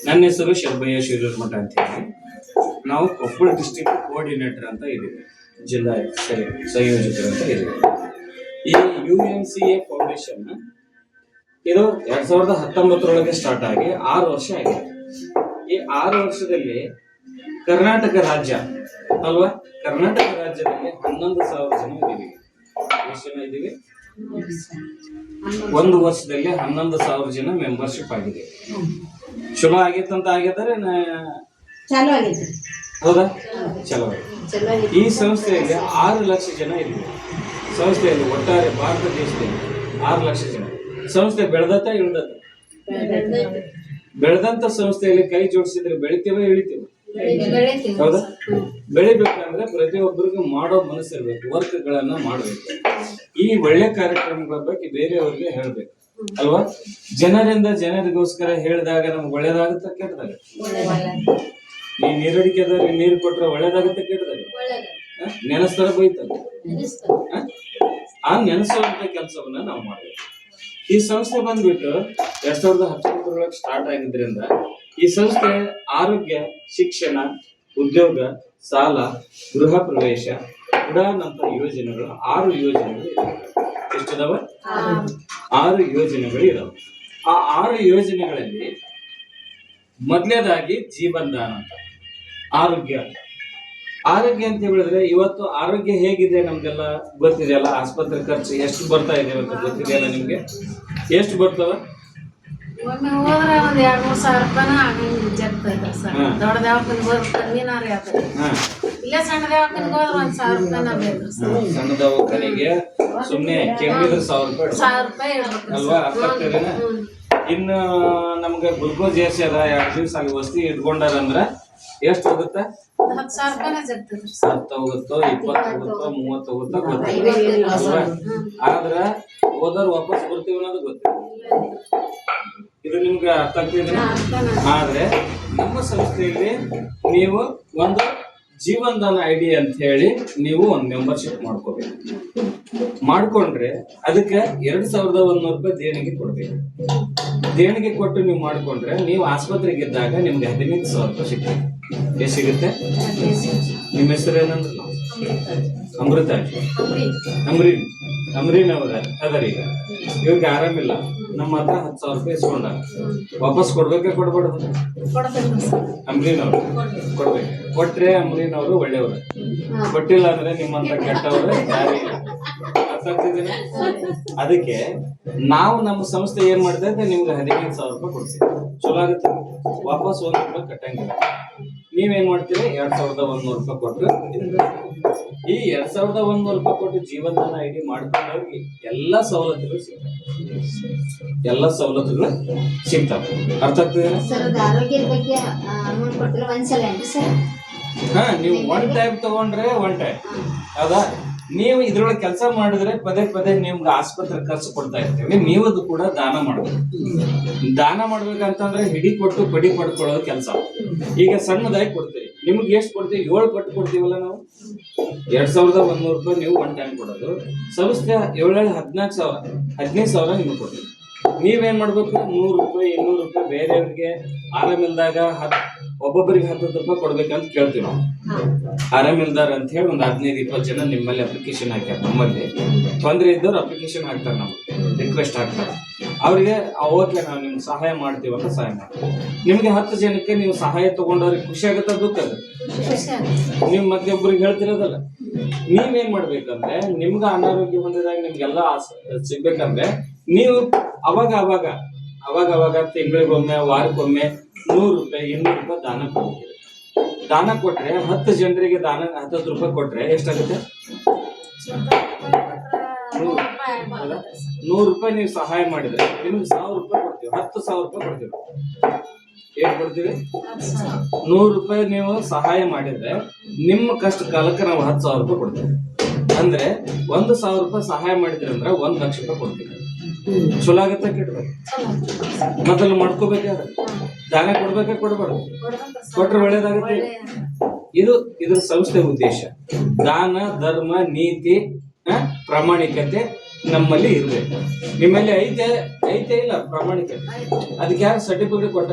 ನನ್ನ ಹೆಸರು ಶರ್ಬಯ್ಯ ಶಿರೂರ್ಮಠ ಅಂತ ಹೇಳಿ. ನಾವು ಕೊಪ್ಪಳ ಡಿಸ್ಟ್ರಿಕ್ಟ್ ಕೋಆರ್ಡಿನೇಟರ್ ಅಂತ ಇದ್ದೀವಿ, ಜಿಲ್ಲಾ ಸಂಯೋಜಕರು ಅಂತ ಇದ್ದೀವಿ. ಈ UNCA ಫೌಂಡೇಶನ್ ಇದು 2019 ಸ್ಟಾರ್ಟ್ ಆಗಿ 6 ವರ್ಷ ಆಗಿದೆ. ಈ 6 ವರ್ಷದಲ್ಲಿ ಕರ್ನಾಟಕ ರಾಜ್ಯ ಅಲ್ವಾ, ಕರ್ನಾಟಕ ರಾಜ್ಯದಲ್ಲಿ 11,000 ಜನ ಇದ್ದೀವಿ. ಎಷ್ಟು ಜನ ಇದ್ದೀವಿ? ಒಂದು ವರ್ಷದಲ್ಲಿ 11,000 ಜನ ಮೆಂಬರ್ಶಿಪ್ ಆಗಿದೆ. ಚಲೋ ಆಗೈತಂತ ಆಗಿದ್ದಾರೆ, ಹೌದಾ? ಚಲೋ ಆಗಿದೆ. ಈ ಸಂಸ್ಥೆಯಲ್ಲಿ 6 ಲಕ್ಷ ಜನ ಇದ್ದೀವಿ. ಸಂಸ್ಥೆಯಲ್ಲಿ ಒಟ್ಟಾರೆ ಭಾರತ ದೇಶದಲ್ಲಿ 6 ಲಕ್ಷ ಜನ. ಸಂಸ್ಥೆ ಬೆಳೆದತ್ತ ಇಳ್ದತ್ತ? ಬೆಳೆದಂತ ಸಂಸ್ಥೆಯಲ್ಲಿ ಕೈ ಜೋಡಿಸಿದ್ರೆ ಬೆಳಿತೇವೆ ಇಳಿತೇವೆ, ಹೌದಾ? ಬೆಳಿಬೇಕಂದ್ರೆ ಪ್ರತಿಯೊಬ್ಬರಿಗೂ ಮಾಡೋ ಮನಸ್ಸಿರ್ಬೇಕು, ವರ್ಕ್ಗಳನ್ನ ಮಾಡ್ಬೇಕು. ಈ ಒಳ್ಳೆ ಕಾರ್ಯಕ್ರಮಗಳ ಬಗ್ಗೆ ಬೇರೆಯವ್ರಿಗೆ ಹೇಳ್ಬೇಕು ಅಲ್ವಾ? ಜನರಿಗೋಸ್ಕರ ಹೇಳಿದಾಗ ನಮ್ಗೆ ಒಳ್ಳೇದಾಗುತ್ತ ಕೆಟ್ಟದಾಗ? ಈ ನೀರಡಿಕೆದವ್ರಿಗೆ ನೀರು ಕೊಟ್ರೆ ಒಳ್ಳೇದಾಗುತ್ತೆ ಕೆಟ್ಟದಾಗ? ನೆನೆಸ್ತಾರ ಬೈತಾರೆ? ಆ ನೆನೆಸುವಂತ ಕೆಲಸವನ್ನ ನಾವು ಮಾಡ್ಬೇಕು. ಈ ಸಂಸ್ಥೆ ಬಂದ್ಬಿಟ್ಟು 2019 ಸ್ಟಾರ್ಟ್ ಆಗಿದ್ರಿಂದ ಈ ಸಂಸ್ಥೆ ಆರೋಗ್ಯ, ಶಿಕ್ಷಣ, ಉದ್ಯೋಗ, ಸಾಲ, ಗೃಹ ಪ್ರವೇಶ, ಉಡಾನ್ ಅಂತ ಯೋಜನೆಗಳು 6 ಯೋಜನೆಗಳು ಇದಾವೆ. ಎಷ್ಟಿದಾವೆ? 6 ಯೋಜನೆಗಳು ಇದಾವೆ. ಆ 6 ಯೋಜನೆಗಳಲ್ಲಿ ಮೊದಲನೇದಾಗಿ ಜೀವನ್ ದಾನ್ ಅಂತ. ಆರೋಗ್ಯ ಅಂತ ಹೇಳಿದ್ರೆ ಇವತ್ತು ಆರೋಗ್ಯ ಹೇಗಿದೆ ನಮ್ಗೆಲ್ಲ ಗೊತ್ತಿದೆಯಲ್ಲ. ಆಸ್ಪತ್ರೆ ಖರ್ಚು ಎಷ್ಟು ಬರ್ತಾ ಇದೆ ಅಂತ ಗೊತ್ತಿದೆಯಲ್ಲ ನಿಮ್ಗೆ? ಎಷ್ಟು ಬರ್ತಾವ? ಒಮ್ಮೆ ಹೋದ್ರೆ ಒಂದ್ 2-3 ಸಾವಿರ ರೂಪಾಯಿನ ಜಗ್ತೈತೆ ಸರ್. ದೊಡ್ಡ ದವಾಖಾನೆ ಹೋದ್ರೆ ಕಮ್ಮಿನಾರೇ ಆಗ್ತದೆ. ಇಲ್ಲೇ ಸಣ್ಣ ದವಾಖಾನೆಗೆ ಹೋದ್ರೆ 1,000 ರೂಪಾಯಿನ ಬೇಕು ಸರ್. ಸಣ್ಣ ದವಾಖಾನೆಗೆ ಸುಮ್ನೆ ಕೆಮ್ಮಿದ್ರೆ 1,000 ರೂಪಾಯಿ ಅಲ್ವಾ? ಅರ್ಥ ಆಗ್ತದೇನ? ಇನ್ನು ನಮ್ಗೆ ಗ್ಲುಕೋಸ್ ಜಾಸ್ತಿ ಅದ, 2 ದಿವಸ ಅಲ್ಲಿ ವಸ್ತಿ ಇಟ್ಕೊಂಡಾರಂದ್ರ ಎಷ್ಟು ಹೋಗುತ್ತೆ? 10,000 ರೂಪಾಯಿನ ಜಗ್ತದೆ. 10 ಹೋಗುತ್ತೋ, 20 ಹೋಗುತ್ತೋ, 30 ಹೋಗುತ್ತೋ ಗೊತ್ತಿಲ್ಲ. ಆದ್ರ ಹೋದವ್ರು ವಾಪಸ್ ಬರ್ತೀವಿ ಅನ್ನೋದು ಗೊತ್ತಿಲ್ಲ. ಇದು ನಿಮ್ಗೆ ಅರ್ಥ ಆಗ್ತಿದೆ? ಆದ್ರೆ ನಮ್ಮ ಸಂಸ್ಥೆಯಲ್ಲಿ ನೀವು ಒಂದು ಜೀವನ್ ದಾನ್ ID ಅಂತ ಹೇಳಿ ನೀವು ಒಂದು ಮೆಂಬರ್ಶಿಪ್ ಮಾಡ್ಕೋಬೇಕು. ಮಾಡ್ಕೊಂಡ್ರೆ ಅದಕ್ಕೆ 2,100 ರೂಪಾಯಿ ದೇಣಿಗೆ ಕೊಡ್ಬೇಕು. ದೇಣಿಗೆ ಕೊಟ್ಟು ನೀವು ಮಾಡ್ಕೊಂಡ್ರೆ ನೀವು ಆಸ್ಪತ್ರೆಗೆ ಇದ್ದಾಗ ನಿಮ್ಗೆ 15,000 ರೂಪಾಯಿ ಸಿಗ್ತದೆ. ಎಷ್ಟು ಸಿಗುತ್ತೆ? ನಿಮ್ಮ ಹೆಸರು ಏನಂದ್ರಲ್ಲ? ಅಮೃತಾಜ್. ಅಮ್ರೀನ್ ಅವರ ಅದರ ಈಗ ಇವ್ರಿಗೆ ಆರಾಮಿಲ್ಲ, ನಮ್ಮ ಹತ್ರ 10,000 ರೂಪಾಯಿ ಇಸ್ಕೊಂಡ ವಾಪಸ್ ಕೊಡ್ಬೇಕೆ ಕೊಡ್ಬಾರ್ದು? ಅಮ್ರೀನ್ ಅವರು ಕೊಡ್ಬೇಕು. ಕೊಟ್ರೆ ಅಮ್ರೀನ್ ಅವರು ಒಳ್ಳೆಯವರು, ಕೊಟ್ಟಿಲ್ಲ ಅಂದ್ರೆ ನಿಮ್ಮಂತ ಕೆಟ್ಟವರು ಯಾರು ಇಲ್ಲ. ಅದಕ್ಕೆ ನಾವು ನಮ್ಮ ಸಂಸ್ಥೆ ಏನ್ ಮಾಡ್ತಾ ಇದ್ದೆ, ನಿಮ್ಗೆ 15,000 ರೂಪಾಯಿ ಕೊಡ್ತೀವಿ. ಚಲೋ ಆಗುತ್ತೆ. ವಾಪಸ್ 1 ರೂಪಾಯಿ ಕಟ್ಟಂಗಿಲ್ಲ. ನೀವೇನ್ ಮಾಡ್ತೀರಿ? 2,100 ರೂಪಾಯಿ ಕೊಟ್ಟು ಈ 2,100 ರೂಪಾಯಿ ಕೊಟ್ಟು ಜೀವನ್ ದಾನ್ ID ಮಾಡ್ಕೊಂಡವ್ರಿಗೆ ಎಲ್ಲ ಸವಲತ್ತುಗಳು ಸಿಗ್ತಾವೆ. ಅರ್ಥ ಆಗ್ತದೆ? ಹಾ, ನೀವು 1 ಟೈಮ್ ತಗೊಂಡ್ರೆ 1 ಟೈಮ್, ಹೌದಾ? ನೀವು ಇದ್ರೊಳಗೆ ಕೆಲಸ ಮಾಡಿದ್ರೆ ಪದೇ ನಿಮ್ಗೆ ಆಸ್ಪತ್ರೆ ಖರ್ಚು ಕೊಡ್ತಾ ಇರ್ತೀವಿ. ನೀವು ಅದು ಕೂಡ ದಾನ ಮಾಡ್ಬೇಕು. ದಾನ ಮಾಡ್ಬೇಕಂತಂದ್ರೆ ಹಿಡಿ ಕೊಟ್ಟು ಪಡಿ ಪಡ್ಕೊಳ್ಳೋದು ಕೆಲಸ. ಈಗ ಸಣ್ಣದಾಗಿ ಕೊಡ್ತೀವಿ, ನಿಮ್ಗೆ ಎಷ್ಟು ಕೊಡ್ತೀವಿ? 7 ಪಟ್ಟು ಕೊಡ್ತೀವಲ್ಲ ನಾವು. 2,100 ರೂಪಾಯಿ ನೀವು 1 ಟೈಮ್ ಕೊಡೋದು. ಸಂಸ್ಥೆ 14,000 15,000 ನಿಮ್ಗೆ ಕೊಡ್ತೀವಿ. ನೀವೇನ್ ಮಾಡ್ಬೇಕು? 100 ರೂಪಾಯಿ 200 ರೂಪಾಯಿ ಬೇರೆಯವ್ರಿಗೆ ಆರಾಮಿಲ್ದಾಗ ಒಬ್ಬೊಬ್ಬರಿಗೆ 10 ರೂಪಾಯಿ ಕೊಡ್ಬೇಕಂತ ಕೇಳ್ತೀವಿ ನಾವು. ಆರಾಮಿಲ್ದಾರ ಅಂತ ಹೇಳಿ ಒಂದು 15-20 ಜನ ನಿಮ್ಮಲ್ಲಿ ಅಪ್ಲಿಕೇಶನ್ ಹಾಕ್ಯಾರ. ನಮ್ಮಲ್ಲಿ ತೊಂದರೆ ಇದ್ದವ್ರು ಅಪ್ಲಿಕೇಶನ್ ಹಾಕ್ತಾರೆ, ನಮ್ಗೆ ರಿಕ್ವೆಸ್ಟ್ ಹಾಕ್ತಾರೆ. ಅವ್ರಿಗೆ ಓಕೆ ನಾವು ನಿಮ್ಗೆ ಸಹಾಯ ಮಾಡ್ತೀವಿ ಅಂತ ಸಹಾಯ ಮಾಡ್ತೀವಿ. ನಿಮ್ಗೆ 10 ಜನಕ್ಕೆ ನೀವು ಸಹಾಯ ತಗೊಂಡವ್ರಿಗೆ ಖುಷಿ ಆಗುತ್ತೆ, ದುಃಖ ಆಗುತ್ತೆ. ನೀವು ಮತ್ತೆ ಒಬ್ರಿಗೆ ಹೇಳ್ತಿರೋದಲ್ಲ. ನೀವೇನ್ ಮಾಡ್ಬೇಕಂದ್ರೆ ನಿಮ್ಗೆ ಅನಾರೋಗ್ಯ ಹೊಂದಿದಾಗ ನಿಮ್ಗೆಲ್ಲ ಸಿಗ್ಬೇಕಂದ್ರೆ ನೀವು ಅವಾಗ ತಿಂಗಳಿಗೊಮ್ಮೆ, ವಾರಕ್ಕೊಮ್ಮೆ 100 ರೂಪಾಯಿ 200 ರೂಪಾಯಿ ದಾನ ಕೊಡ್ತೀವಿ. ದಾನ ಕೊಟ್ರೆ 10 ಜನರಿಗೆ ದಾನ 10 ರೂಪಾಯಿ ಕೊಟ್ರೆ ಎಷ್ಟಾಗುತ್ತೆ? 100 ರೂಪಾಯಿ ನೀವು ಸಹಾಯ ಮಾಡಿದ್ರೆ ನಿಮ್ಗೆ 1,000 ರೂಪಾಯಿ ಕೊಡ್ತೀವಿ. 10,000 ರೂಪಾಯಿ ಕೊಡ್ತೀವಿ. ಏನ್ ಕೊಡ್ತೀವಿ? 100 ರೂಪಾಯಿ ನೀವು ಸಹಾಯ ಮಾಡಿದ್ರೆ ನಿಮ್ಮ ಕಷ್ಟ ಕಾಲಕ್ಕೆ ನಾವು 10,000 ರೂಪಾಯಿ ಕೊಡ್ತೀವಿ. ಅಂದ್ರೆ 1,000 ರೂಪಾಯಿ ಸಹಾಯ ಮಾಡಿದ್ರೆ ಅಂದ್ರೆ 1 ಲಕ್ಷ ರೂಪಾಯಿ ಕೊಡ್ತೀವಿ. ಚಲೋ ಆಗತ್ತ ಕೆಟ್ಟದ? ಮೊದಲು ಮಾಡ್ಕೋಬೇಕಾದ್ರೆ ದಾನ ಕೊಡ್ಬೇಕ ಕೊಡ್ಬಾರ್ದು? ಕೊಟ್ರೆ ಒಳ್ಳೇದಾಗುತ್ತೆ. ಇದ್ರ ಸಂಸ್ಥೆ ಉದ್ದೇಶ ದಾನ, ಧರ್ಮ, ನೀತಿ, ಪ್ರಾಮಾಣಿಕತೆ ನಮ್ಮಲ್ಲಿ ಇರ್ಬೇಕು. ನಿಮ್ಮಲ್ಲಿ ಐತೆ ಇಲ್ಲ ಪ್ರಾಮಾಣಿಕತೆ? ಅದಕ್ಕೆ ಯಾರು ಸರ್ಟಿಫಿಕೇಟ್ ಕೊಟ್ಟ?